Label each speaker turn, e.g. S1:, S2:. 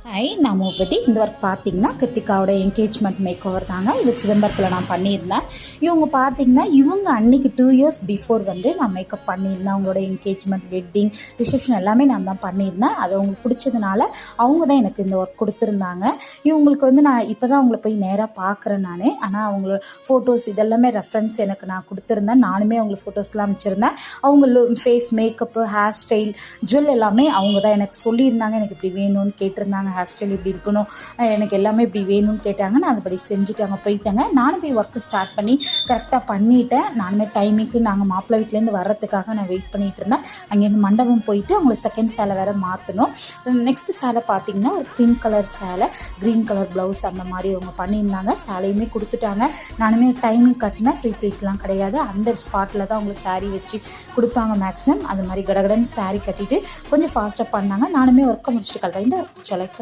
S1: Hi, நான் மூபதி. இந்த work பார்த்தீங்கன்னா கிருத்திகாவோட என்கேஜ்மெண்ட் மேக் ஓவர் தாங்க. இது சிதம்பரத்தில் நான் பண்ணியிருந்தேன். இவங்க பார்த்தீங்கன்னா இவங்க அன்றைக்கி 2 இயர்ஸ் பிஃபோர் நான் மேக்கப் பண்ணியிருந்தேன். அவங்களோட என்கேஜ்மெண்ட், வெட்டிங், ரிசப்ஷன் எல்லாமே நான் தான் பண்ணியிருந்தேன். அது அவங்களுக்கு பிடிச்சதுனால அவங்க தான் எனக்கு இந்த ஒர்க் கொடுத்துருந்தாங்க. இவங்களுக்கு நான் இப்போ தான் அவங்கள போய் நேராக பார்க்குறேன் நான். ஆனால் அவங்களோட ஃபோட்டோஸ் இதெல்லாமே ரெஃபரன்ஸ் எனக்கு நான் கொடுத்துருந்தேன். நானுமே அவங்களுக்கு ஃபோட்டோஸ்லாம் அனுப்பிச்சிருந்தேன். அவங்க face makeup, hair style, jewel எல்லாமே அவங்க தான் எனக்கு சொல்லியிருந்தாங்க. எனக்கு இப்படி வேணும்னு கேட்டிருந்தாங்க. ஹேர் ஸ்டைல் இப்படி இருக்கணும், எனக்கு எல்லாமே இப்படி வேணும்னு கேட்டாங்க. நான் அதுபடி செஞ்சுட்டாங்க, போயிட்டாங்க. நானும் போய் ஒர்க்கு ஸ்டார்ட் பண்ணி கரெக்டாக பண்ணிவிட்டேன். நானுமே டைமிங்க்கு நாங்கள் மாப்பிள்ளை வீட்டிலேருந்து வர்றதுக்காக நான் வெயிட் பண்ணிகிட்டு இருந்தேன். அங்கேருந்து மண்டபம் போயிட்டு அவங்களுக்கு செகண்ட் சேலை வேறு மாற்றணும். நெக்ஸ்ட்டு சேலை பார்த்திங்கன்னா ஒரு பிங்க் கலர் சேலை, க்ரீன் கலர் ப்ளவுஸ், அந்த மாதிரி அவங்க பண்ணியிருந்தாங்க. சேலையுமே கொடுத்துட்டாங்க. நானுமே டைமிங் கட்டினேன். ஃப்ரீ ப்ளீட்லாம் கிடையாது. அந்த ஸ்பாட்டில் தான் அவங்களுக்கு சாரீ வச்சு கொடுப்பாங்க மேக்ஸிமம். அது மாதிரி கடகடன்னு சாரீ கட்டிட்டு கொஞ்சம் ஃபாஸ்ட்டாக பண்ணாங்க. நானுமே ஒர்க்கை முடிச்சுட்டு கலர் இந்த செலக்ட்